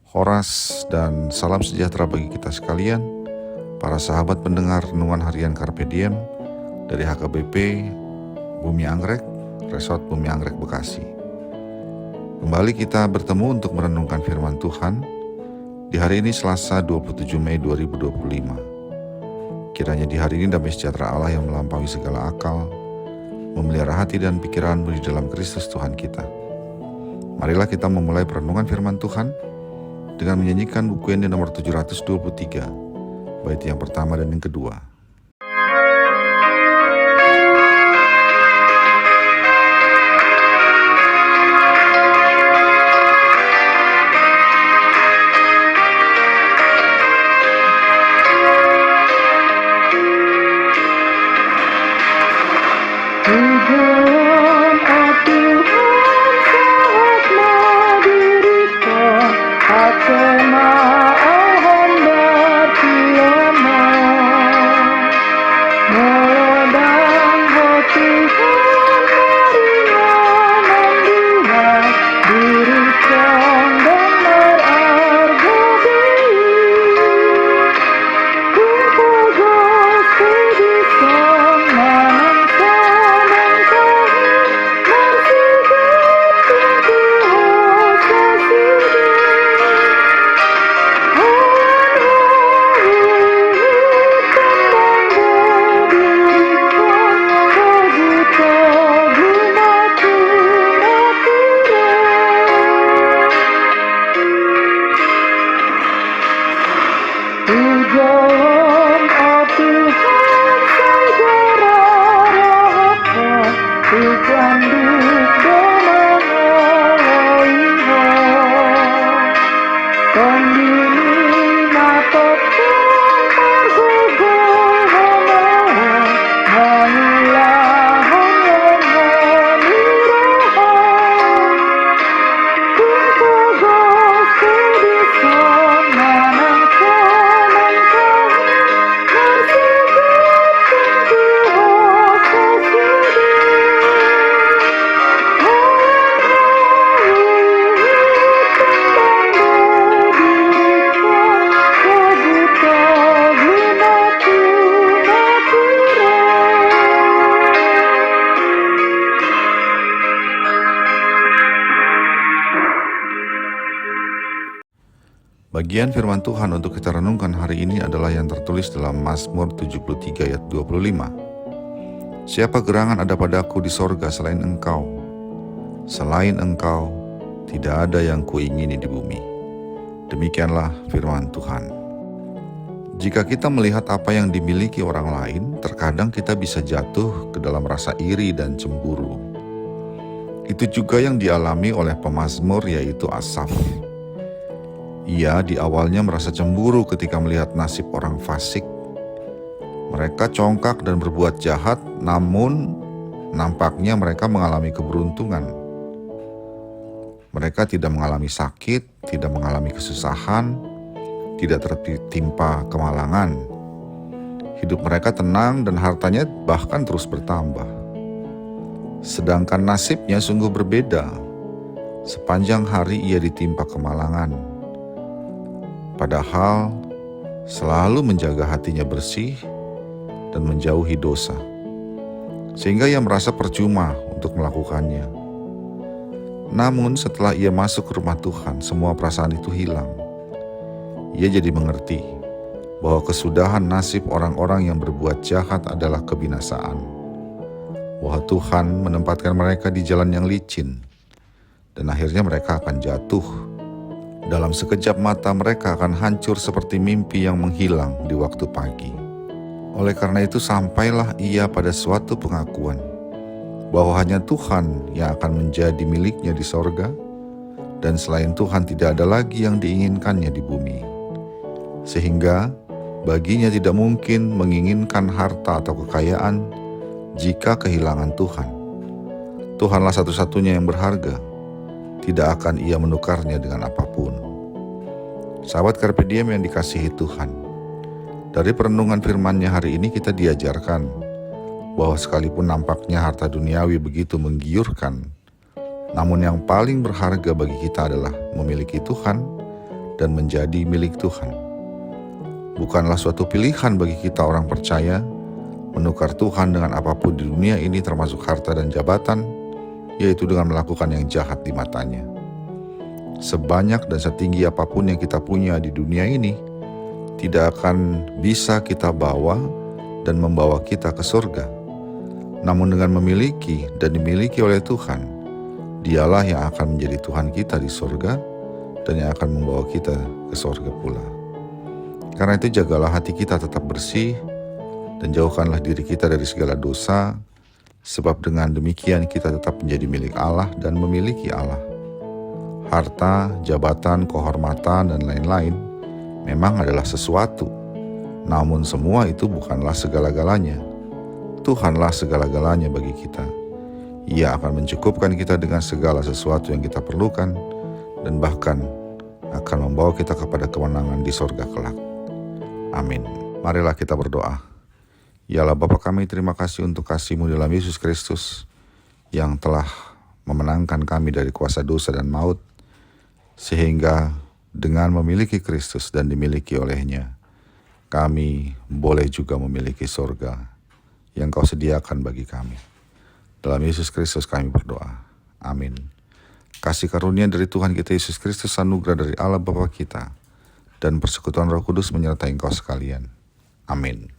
Horas dan salam sejahtera bagi kita sekalian, para sahabat pendengar renungan harian Carpe Diem dari HKBP Bumi Anggrek, Resort Bumi Anggrek Bekasi. Kembali kita bertemu untuk merenungkan firman Tuhan di hari ini Selasa 27 Mei 2025. Kiranya di hari ini damai sejahtera Allah yang melampaui segala akal, memelihara hati dan pikiranmu di dalam Kristus Tuhan kita. Marilah kita memulai perenungan firman Tuhan dengan menyanyikan buku yang nomor 723, bait yang pertama dan yang kedua. Bagian firman Tuhan untuk kita renungkan hari ini adalah yang tertulis dalam Mazmur 73 ayat 25. Siapa gerangan ada padaku di sorga selain Engkau? Selain Engkau, tidak ada yang kuingini di bumi. Demikianlah firman Tuhan. Jika kita melihat apa yang dimiliki orang lain, terkadang kita bisa jatuh ke dalam rasa iri dan cemburu. Itu juga yang dialami oleh pemazmur yaitu Asaf. Ia di awalnya merasa cemburu ketika melihat nasib orang fasik. Mereka congkak dan berbuat jahat, namun nampaknya mereka mengalami keberuntungan. Mereka tidak mengalami sakit, tidak mengalami kesusahan, tidak tertimpa kemalangan. Hidup mereka tenang dan hartanya bahkan terus bertambah. Sedangkan nasibnya sungguh berbeda. Sepanjang hari ia ditimpa kemalangan. Padahal selalu menjaga hatinya bersih dan menjauhi dosa, sehingga ia merasa percuma untuk melakukannya. Namun setelah ia masuk ke rumah Tuhan, semua perasaan itu hilang. Ia jadi mengerti bahwa kesudahan nasib orang-orang yang berbuat jahat adalah kebinasaan, bahwa Tuhan menempatkan mereka di jalan yang licin, dan akhirnya mereka akan jatuh. Dalam sekejap mata mereka akan hancur seperti mimpi yang menghilang di waktu pagi. Oleh karena itu sampailah ia pada suatu pengakuan bahwa hanya Tuhan yang akan menjadi miliknya di sorga, dan selain Tuhan tidak ada lagi yang diinginkannya di bumi. Sehingga baginya tidak mungkin menginginkan harta atau kekayaan jika kehilangan Tuhan. Tuhanlah satu-satunya yang berharga. Tidak akan ia menukarnya dengan apapun. Sahabat Carpe Diem yang dikasihi Tuhan, dari perenungan firman-Nya hari ini kita diajarkan bahwa sekalipun nampaknya harta duniawi begitu menggiurkan, namun yang paling berharga bagi kita adalah memiliki Tuhan dan menjadi milik Tuhan. Bukanlah suatu pilihan bagi kita orang percaya menukar Tuhan dengan apapun di dunia ini, termasuk harta dan jabatan, yaitu dengan melakukan yang jahat di matanya. Sebanyak dan setinggi apapun yang kita punya di dunia ini tidak akan bisa kita bawa dan membawa kita ke surga. Namun dengan memiliki dan dimiliki oleh Tuhan, Dialah yang akan menjadi Tuhan kita di surga dan yang akan membawa kita ke surga pula. Karena itu jagalah hati kita tetap bersih dan jauhkanlah diri kita dari segala dosa, sebab dengan demikian kita tetap menjadi milik Allah dan memiliki Allah. Harta, jabatan, kehormatan, dan lain-lain memang adalah sesuatu, namun semua itu bukanlah segala-galanya. Tuhanlah segala-galanya bagi kita. Ia akan mencukupkan kita dengan segala sesuatu yang kita perlukan dan bahkan akan membawa kita kepada kemenangan di sorga kelak. Amin. Marilah kita berdoa. Ya Allah Bapa kami, terima kasih untuk kasih-Mu dalam Yesus Kristus yang telah memenangkan kami dari kuasa dosa dan maut, sehingga dengan memiliki Kristus dan dimiliki olehnya, kami boleh juga memiliki sorga yang Kau sediakan bagi kami. Dalam Yesus Kristus kami berdoa. Amin. Kasih karunia dari Tuhan kita Yesus Kristus, anugerah dari Allah Bapa kita, dan persekutuan Roh Kudus menyertai engkau sekalian. Amin.